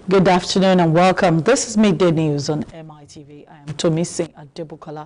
Good afternoon and welcome. This is Midday News on Mitv. I am Tomisin Adebukola.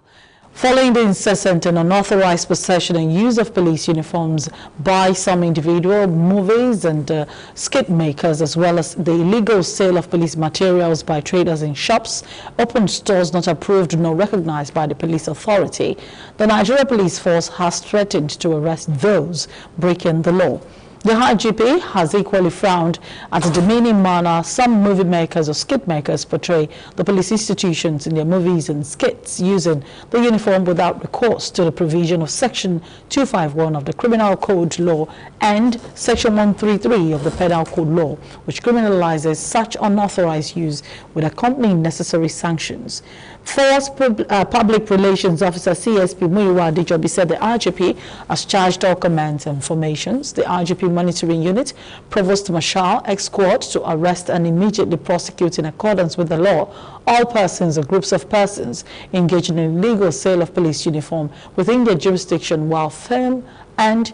Following the incessant and unauthorized possession and use of police uniforms by some individual movies and skit makers, as well as the illegal sale of police materials by traders in shops, open stores not approved nor recognized by the police authority, the Nigeria Police Force has threatened to arrest those breaking the law. The IGP has equally frowned at the demeaning manner some movie makers or skit makers portray the police institutions in their movies and skits using the uniform without recourse to the provision of Section 251 of the Criminal Code Law and Section 133 of the Penal Code Law, which criminalizes such unauthorized use with accompanying necessary sanctions. Force Public Relations Officer CSP Muyiwa Adijobi said the IGP has charged all commands and formations, the IGP Monitoring Unit, Provost Marshal, X-Squad to arrest and immediately prosecute in accordance with the law all persons or groups of persons engaging in illegal sale of police uniform within their jurisdiction, while film and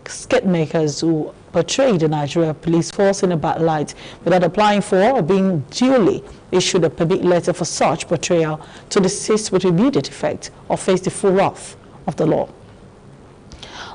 skit makers who portray the Nigeria Police Force in a bad light without applying for or being duly issued a permit letter for such portrayal to desist with immediate effect or face the full wrath of the law.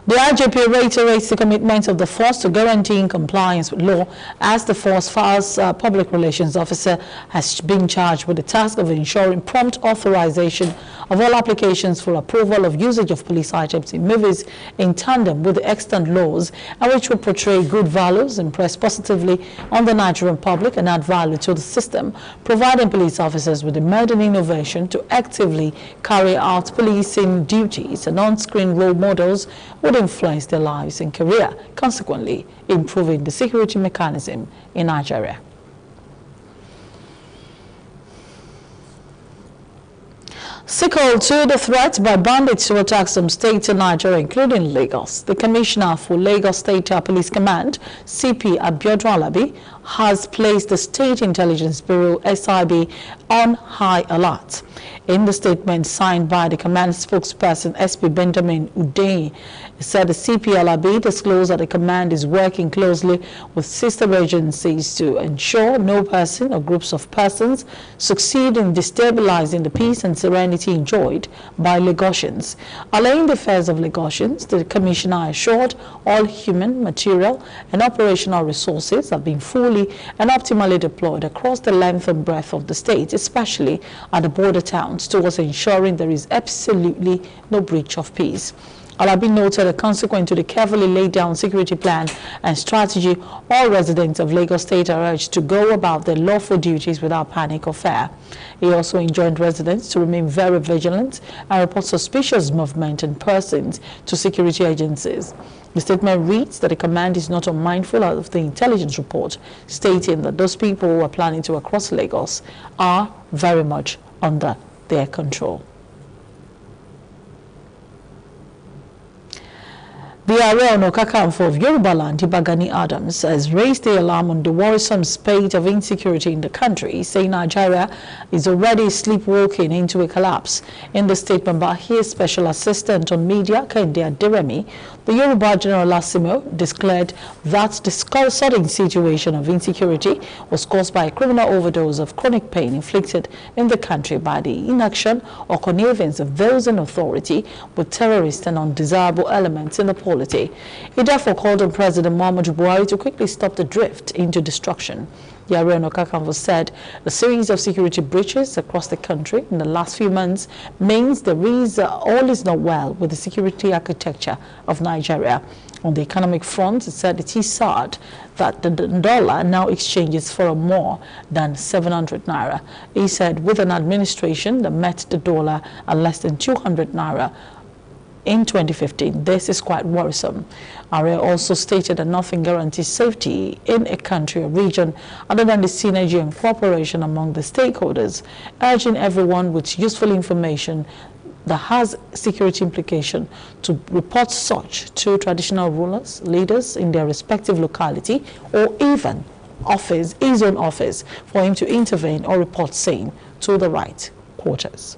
The IGP reiterates the commitment of the force to guaranteeing compliance with law, as the force Public Relations Officer has been charged with the task of ensuring prompt authorization of all applications for approval of usage of police items in movies in tandem with the extant laws, and which will portray good values, impress positively on the Nigerian public and add value to the system, providing police officers with the modern innovation to actively carry out policing duties and on-screen role models would influence their lives and career, consequently improving the security mechanism in Nigeria. Sickle to the threat by bandits to attack some states in Nigeria, including Lagos. The Commissioner for Lagos State Police Command, CP Abiodun Alabi, has placed the State Intelligence Bureau, SIB, on high alert. In the statement signed by the command spokesperson, SP Benjamin Udeyi, said the CP Alabi disclosed that the command is working closely with sister agencies to ensure no person or groups of persons succeed in destabilizing the peace and serenity enjoyed by Lagosians. Allaying the fears of Lagosians, the commissioner assured all human, material, and operational resources have been fully and optimally deployed across the length and breadth of the state, especially at the border towns, towards ensuring there is absolutely no breach of peace. Alabi noted that consequent to the carefully laid down security plan and strategy, all residents of Lagos State are urged to go about their lawful duties without panic or fear. He also enjoined residents to remain very vigilant and report suspicious movement and persons to security agencies. The statement reads that the command is not unmindful of the intelligence report, stating that those people who are planning to cross Lagos are very much under their control. The Ààrẹ Ọ̀nà Kakanfò of Yorubaland, Ìbà Gani Adams, has raised the alarm on the worrisome spate of insecurity in the country, saying Nigeria is already sleepwalking into a collapse. In the statement by his Special Assistant on Media, Kehinde Aderemi, the Yoruba General Asimo declared that the sudden situation of insecurity was caused by a criminal overdose of chronic pain inflicted in the country by the inaction or connivance of those in authority with terrorist and undesirable elements in the polity. He therefore called on President Muhammadu Buhari to quickly stop the drift into destruction. The Ààrẹ Ọ̀nà Kakanfò said a series of security breaches across the country in the last few months means all is not well with the security architecture of Nigeria. On the economic front, it said it is sad that the dollar now exchanges for more than 700 naira. He said with an administration that met the dollar at less than 200 naira in 2015, this is quite worrisome. Ààrẹ also stated that nothing guarantees safety in a country or region other than the synergy and cooperation among the stakeholders, urging everyone with useful information that has security implication to report such to traditional rulers, leaders in their respective locality, or even his own office, for him to intervene or report same to the right quarters.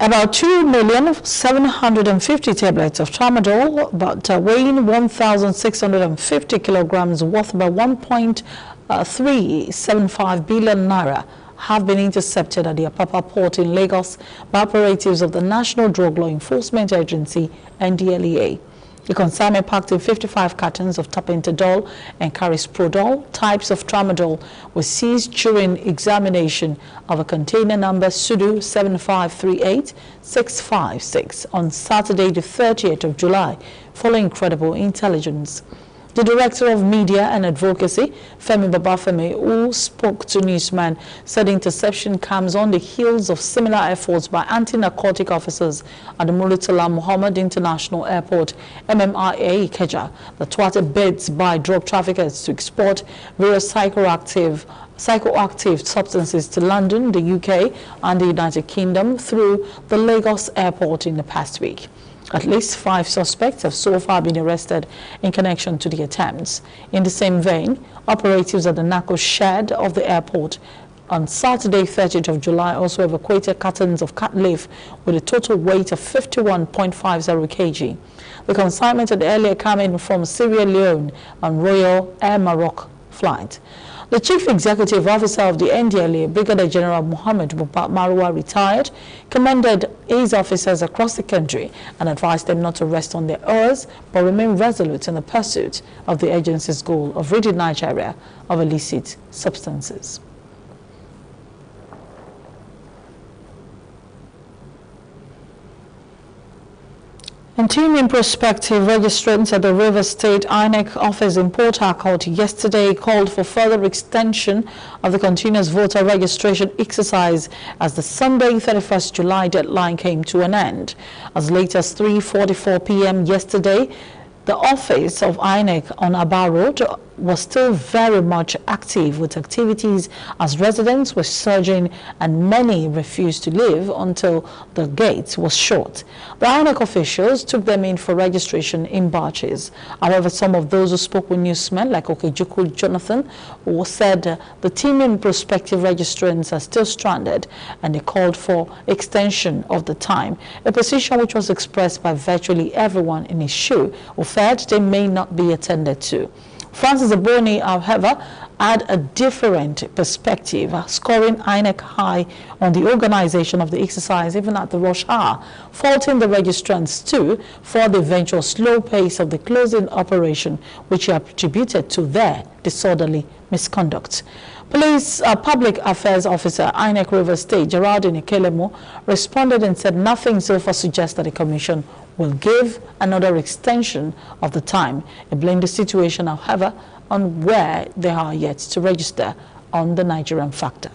About 2,750,000 tablets of tramadol, about weighing 1,650 kilograms, worth about 1.375 billion naira, have been intercepted at the Apapa port in Lagos by operatives of the National Drug Law Enforcement Agency, NDLEA. The consignment packed in 55 cartons of tapentadol and carysprodol types of tramadol was seized during examination of a container number Sudu 7538656 on Saturday the 30th of July, following credible intelligence. The Director of Media and Advocacy, Femi Babafemi, who spoke to newsmen, said the interception comes on the heels of similar efforts by anti-narcotic officers at the Murtala Muhammad International Airport, MMIA Ikeja, that thwarted bids by drug traffickers to export various psychoactive substances to London, the UK, and the United Kingdom through the Lagos airport in the past week. At least 5 suspects have so far been arrested in connection to the attempts. In the same vein, operatives at the narco shed of the airport on Saturday, 30th of July, also evacuated cartons of cat leaf with a total weight of 51.50 kg. The consignment had earlier come in from Sierra Leone on Royal Air Maroc flight. The Chief Executive Officer of the NDLEA, Brigadier General Muhammad Marwa, retired, commended his officers across the country and advised them not to rest on their oars but remain resolute in the pursuit of the agency's goal of ridding Nigeria of illicit substances. Continuing prospective registrants at the Rivers State INEC office in Port Harcourt yesterday called for further extension of the continuous voter registration exercise as the Sunday 31st July deadline came to an end. As late as 3:44 p.m. yesterday, the office of INEC on Aba Road was still very much active with activities as residents were surging and many refused to leave until the gate was shut. The INEC officials took them in for registration in batches. However, some of those who spoke with newsmen like Okejuku Jonathan who said the teeming prospective registrants are still stranded and they called for extension of the time, a position which was expressed by virtually everyone in his shoe who felt they may not be attended to. Francis Aboni, however, had a different perspective, scoring INEC high on the organization of the exercise even at the rush hour, faulting the registrants too for the eventual slow pace of the closing operation, which he attributed to their disorderly misconduct. Police Public Affairs Officer, INEC Rivers State, Geraldine Ikelemo, responded and said nothing so far suggests that the Commission will give another extension of the time. He blamed the situation, however, on where they are yet to register on the Nigerian factor.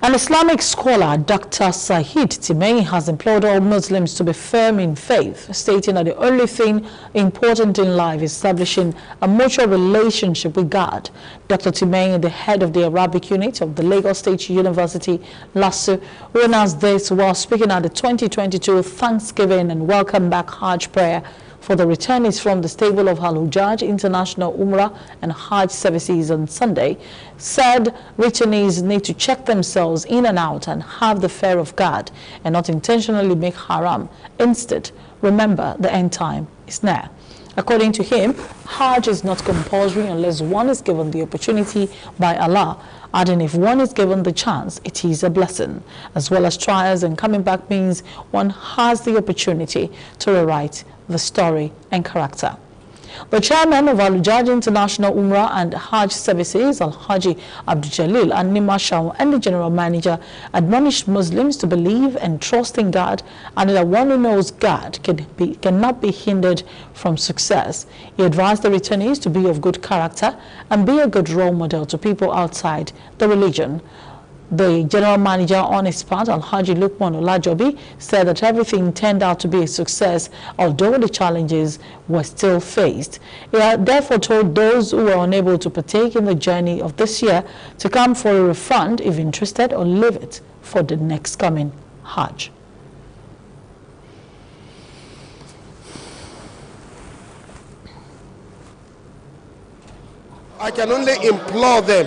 An Islamic scholar, Dr. Sahid Timei, has implored all Muslims to be firm in faith, stating that the only thing important in life is establishing a mutual relationship with God. Dr. Timei, the head of the Arabic unit of the Lagos State University, LASU, who announced this while speaking at the 2022 Thanksgiving and Welcome Back Hajj prayer for the returnees from the stable of Al-Hujjaj International Umrah and Hajj services on Sunday, said returnees need to check themselves in and out and have the fear of God and not intentionally make haram. Instead, remember the end time is near. According to him, Hajj is not compulsory unless one is given the opportunity by Allah, adding if one is given the chance, it is a blessing. As well as trials and coming back means one has the opportunity to rewrite the story and character. The chairman of Al-Hujjaj International Umrah and Hajj Services, Al-Haji Abdul Jalil and Nimashau, and the general manager admonished Muslims to believe and trust in God, and that one who knows God cannot be hindered from success. He advised the returnees to be of good character and be a good role model to people outside the religion. The general manager on his part, Al-Haji Lukman Olajobi, said that everything turned out to be a success, although the challenges were still faced. He had therefore told those who were unable to partake in the journey of this year to come for a refund if interested or leave it for the next coming Hajj. I can only implore them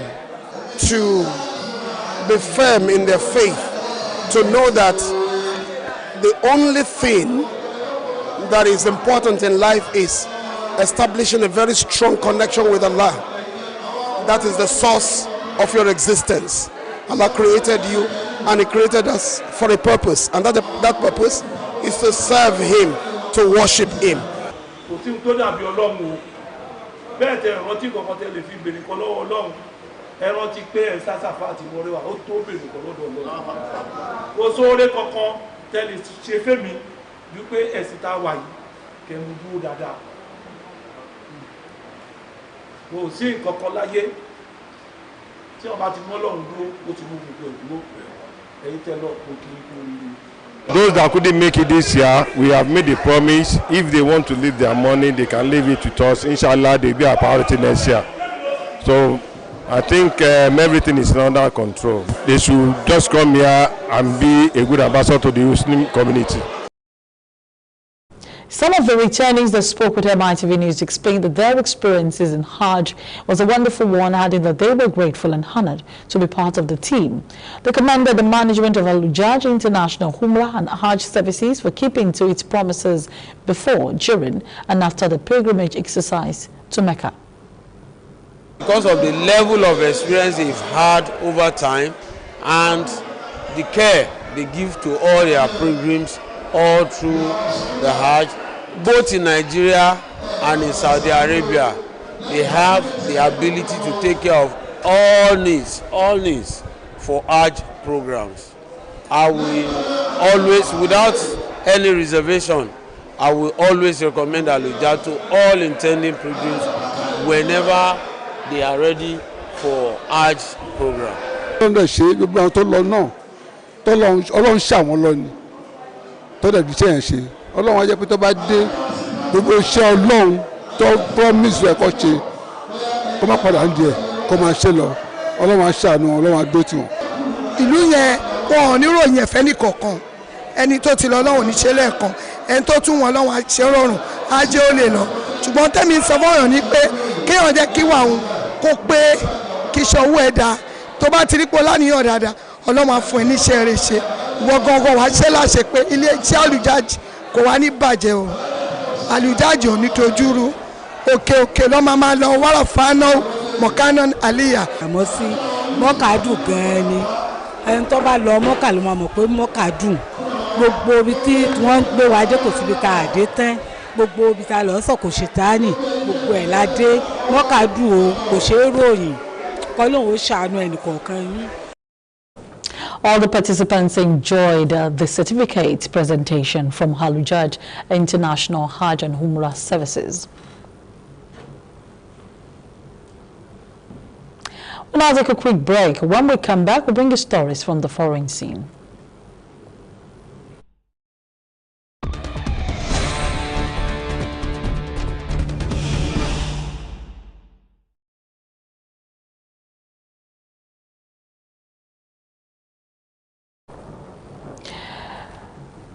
to be firm in their faith, to know that the only thing that is important in life is establishing a very strong connection with Allah. That is the source of your existence. Allah created you and He created us for a purpose, and that purpose is to serve Him, to worship Him. Those that couldn't make it this year, we have made a promise. If they want to leave their money, they can leave it with us. Inshallah, they'll be our priority next year. So I think everything is under control. They should just come here and be a good ambassador to the Muslim community. Some of the returnees that spoke with MITV News explained that their experiences in Hajj was a wonderful one, adding that they were grateful and honored to be part of the team. They commended the management of Al-Hujjaj International Umrah and Hajj services for keeping to its promises before, during and after the pilgrimage exercise to Mecca. Because of the level of experience they've had over time and the care they give to all their pilgrims all through the Hajj, both in Nigeria and in Saudi Arabia, they have the ability to take care of all needs for Hajj programs. I will always, without any reservation, I will always recommend Al-Hujjaj to all intending pilgrims whenever they are ready for Hajj program. Tọ́lẹ̀ bí sẹ́yìn ṣe Ọlọ́run á jẹ́ pé tó bá dé gbogbo iṣẹ́ Ọlọ́run tó promise rẹ̀ kó ṣe kó má padà ń di ẹ̀ kó máa ṣe lọ Ọlọ́run á ṣàánú Ọlọ́run á dó tì wọ́n. Ìlú yẹn wọn ò ní ròyìn ẹ̀fẹ́ ní kọ̀ọ̀kan ẹni tó ti lọ Ọlọ́run ní ṣe lẹ́ẹ̀kan ẹni tó tún wọn Ọlọ́run á ṣe rọrùn á jẹ́ ó lè lọ ṣùgbọ́n tẹ́mi sọ fọ́yàn ní pé kéèyàn jẹ́ kí wà òun kó pé kí iṣẹ́ owó ẹ̀ dáa tó bá ti rí pé láníyàn dáadáa Ọlọ́run á fún ẹ níṣẹ́ rẹ̀ ṣe wọ́n gangan wá ṣe láṣẹ pé ilé iṣẹ́ Al-Hujjaj kò wá ní bàjẹ́ o Al-Hujjaj ò ní tojúrú òkè lọ́ máa lọ wàrà fáná mọ̀kánná àlìyà. àmọ́ sí mọ́kà dùn gan-an ni ẹni tó bá lọ mọ́kà ló máa mọ̀ pé mọ́kà dùn gbogbo ibi tí wọ́n ń gbé wa dé kò síbi tá a dé tán gbogbo ibi tá a lọ sọ kò ṣe tání gbogbo ẹ̀ la dé mọ́kà dùn o kò ṣeé ròyìn kọ́ lóun ó ṣàánú ẹnì kọ̀ọ̀kan yín. All the participants enjoyed the certificate presentation from Al-Hujjaj International Hajj and Umrah Services. We'll now take a quick break. When we come back, we'll bring you stories from the foreign scene.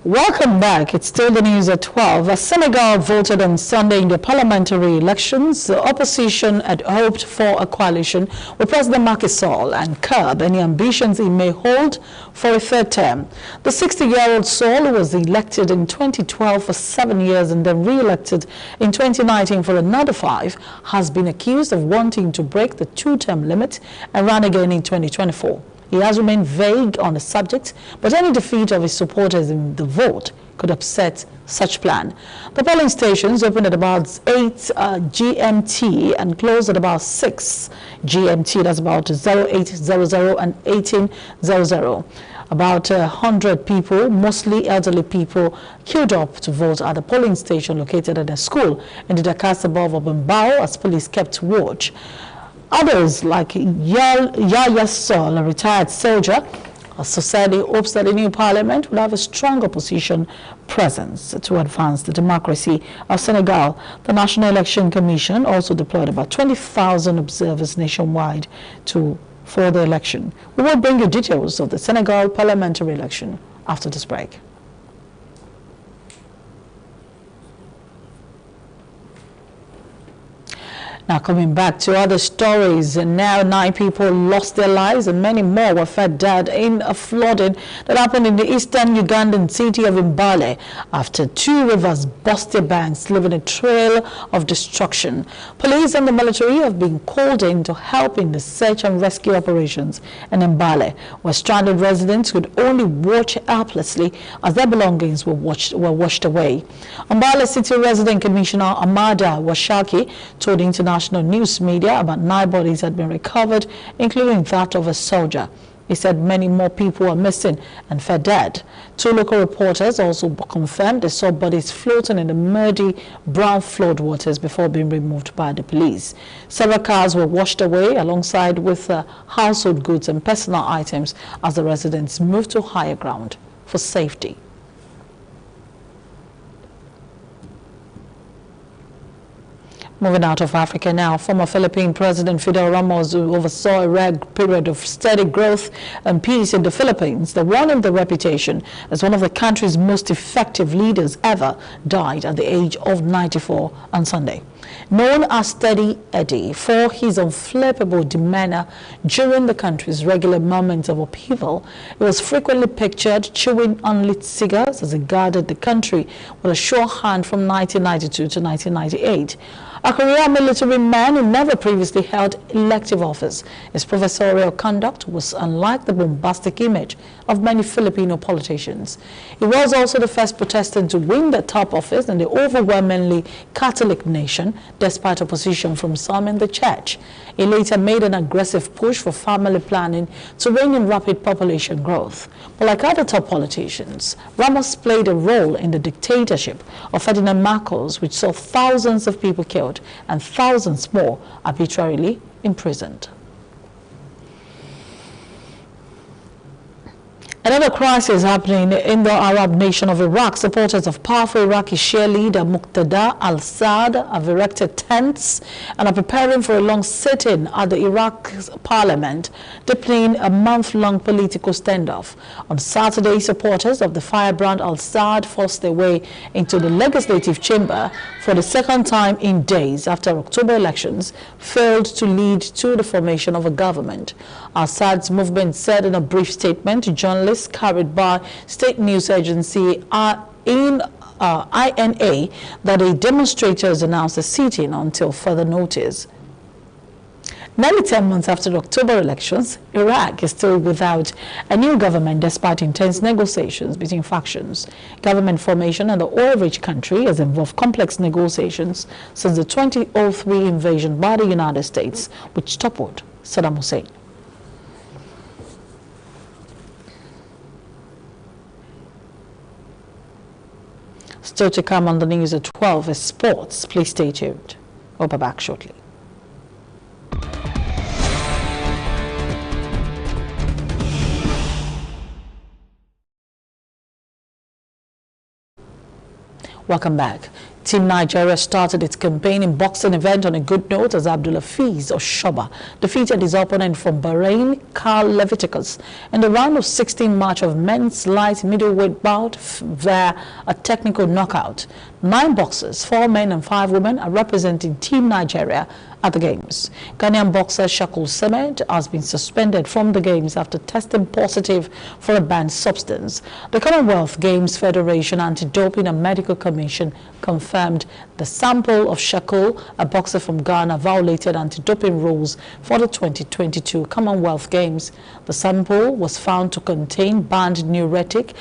Welcome back. It's still the news at 12. Senegal voted on Sunday in the parliamentary elections. The opposition had hoped for a coalition with President Macky Sall and curb any ambitions he may hold for a third term. The 60-year-old Sall was elected in 2012 for 7 years and then re-elected in 2019 for another 5, has been accused of wanting to break the 2-term limit and run again in 2024. He has remained vague on the subject, but any defeat of his supporters in the vote could upset such plan. The polling stations opened at about 8 GMT and closed at about 6 GMT. That's about 0800 and 1800. About 100 people, mostly elderly people, queued up to vote at the polling station located at a school in the Dakar suburb of Mbao as police kept watch. Others, like Yaya Sol, a retired soldier, society hopes that the new parliament will have a strong opposition presence to advance the democracy of Senegal. The National Election Commission also deployed about 20,000 observers nationwide for the election. We will bring you details of the Senegal parliamentary election after this break. Now coming back to other stories, and now 9 people lost their lives and many more were found dead in a flooding that happened in the eastern Ugandan city of Mbale after 2 rivers burst their banks, leaving a trail of destruction. Police and the military have been called in to help in the search and rescue operations in Mbale, where stranded residents could only watch helplessly as their belongings were washed away. Mbale City Resident Commissioner Amada Washaki told international news media about 9 bodies had been recovered, including that of a soldier. He said many more people were missing and fell dead. 2 local reporters also confirmed they saw bodies floating in the muddy brown floodwaters before being removed by the police. Several cars were washed away alongside with household goods and personal items as the residents moved to higher ground for safety. Moving out of Africa now, former Philippine President Fidel Ramos, who oversaw a rare period of steady growth and peace in the Philippines that won him the reputation as one of the country's most effective leaders ever, died at the age of 94 on Sunday. Known as Steady Eddie for his unflappable demeanor during the country's regular moments of upheaval, he was frequently pictured chewing unlit cigars as he guarded the country with a sure hand from 1992 to 1998. A career military man who never previously held elective office, his professorial conduct was unlike the bombastic image of many Filipino politicians. He was also the first Protestant to win the top office in the overwhelmingly Catholic nation, despite opposition from some in the church. He later made an aggressive push for family planning to rein in rapid population growth. But like other top politicians, Ramos played a role in the dictatorship of Ferdinand Marcos, which saw thousands of people killed and thousands more arbitrarily imprisoned. Another crisis happening in the Arab nation of Iraq. Supporters of powerful Iraqi Shia leader Muqtada al-Assad have erected tents and are preparing for a long sit-in at the Iraq parliament, deepening a month-long political standoff. On Saturday, supporters of the firebrand al-Assad forced their way into the legislative chamber for the second time in days after October elections failed to lead to the formation of a government. Assad's movement said in a brief statement to journalists carried by state news agency INA that the demonstrators announced a sit-in until further notice. Nearly 10 months after the October elections, Iraq is still without a new government despite intense negotiations between factions. Government formation in the oil-rich country has involved complex negotiations since the 2003 invasion by the United States, which toppled Saddam Hussein. Still to come on the news at 12 is sports. Please stay tuned. We'll be back shortly. Welcome back. Team Nigeria started its campaign in boxing event on a good note as Abdulafiz Oshoba defeated his opponent from Bahrain, Carl Leviticus, in the round of 16 match of men's light middleweight bout via a technical knockout. 9 boxers, 4 men and 5 women, are representing Team Nigeria at the Games. Ghanaian boxer Shakul Semed has been suspended from the Games after testing positive for a banned substance. The Commonwealth Games Federation Anti-Doping and Medical Commission confirmed the sample of Shakul, a boxer from Ghana, violated anti-doping rules for the 2022 Commonwealth Games. The sample was found to contain banned diuretic,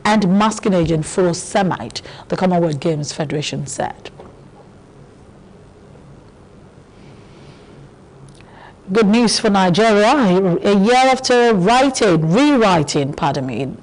and masking agent furosemide, the Commonwealth Games Federation said. Good news for Nigeria. A year after rewriting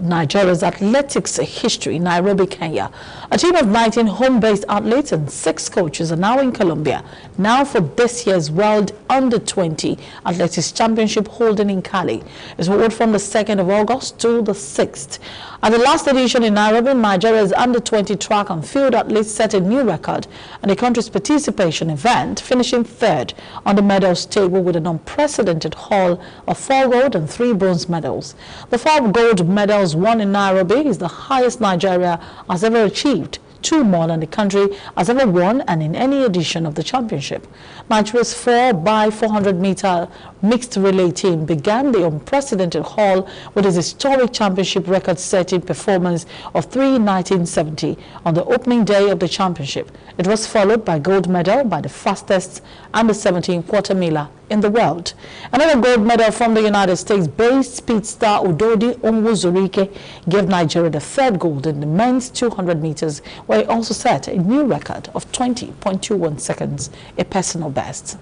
Nigeria's athletics history, Nairobi, Kenya, a team of 19 home-based athletes and 6 coaches are now in Colombia, now for this year's World Under-20 Athletics Championship holding in Cali. It's held from the 2nd of August to the 6th. At the last edition in Nairobi, Nigeria's under-20 track and field athletes set a new record in the country's participation event, finishing 3rd on the medals table with an unprecedented haul of 4 gold and 3 bronze medals. The 4 gold medals won in Nairobi is the highest Nigeria has ever achieved two more than the country has ever won and in any edition of the championship. Nigeria's 4x400-meter mixed relay team began the unprecedented haul with its historic championship record-setting performance of 3:19.70 on the opening day of the championship. It was followed by gold medal by the fastest under 17 quarter-miler in the world. Another gold medal from the United States-based speed star Udodi Onwuzurike gave Nigeria the third gold in the men's 200 meters, where he also set a new record of 20.21 seconds, a personal best.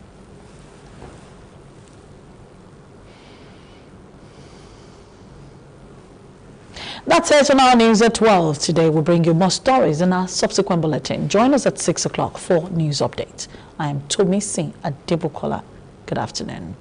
That's it on our news at 12. Today we'll bring you more stories in our subsequent bulletin. Join us at 6 o'clock for news updates. I am Tomi Singh Adebukola. Good afternoon.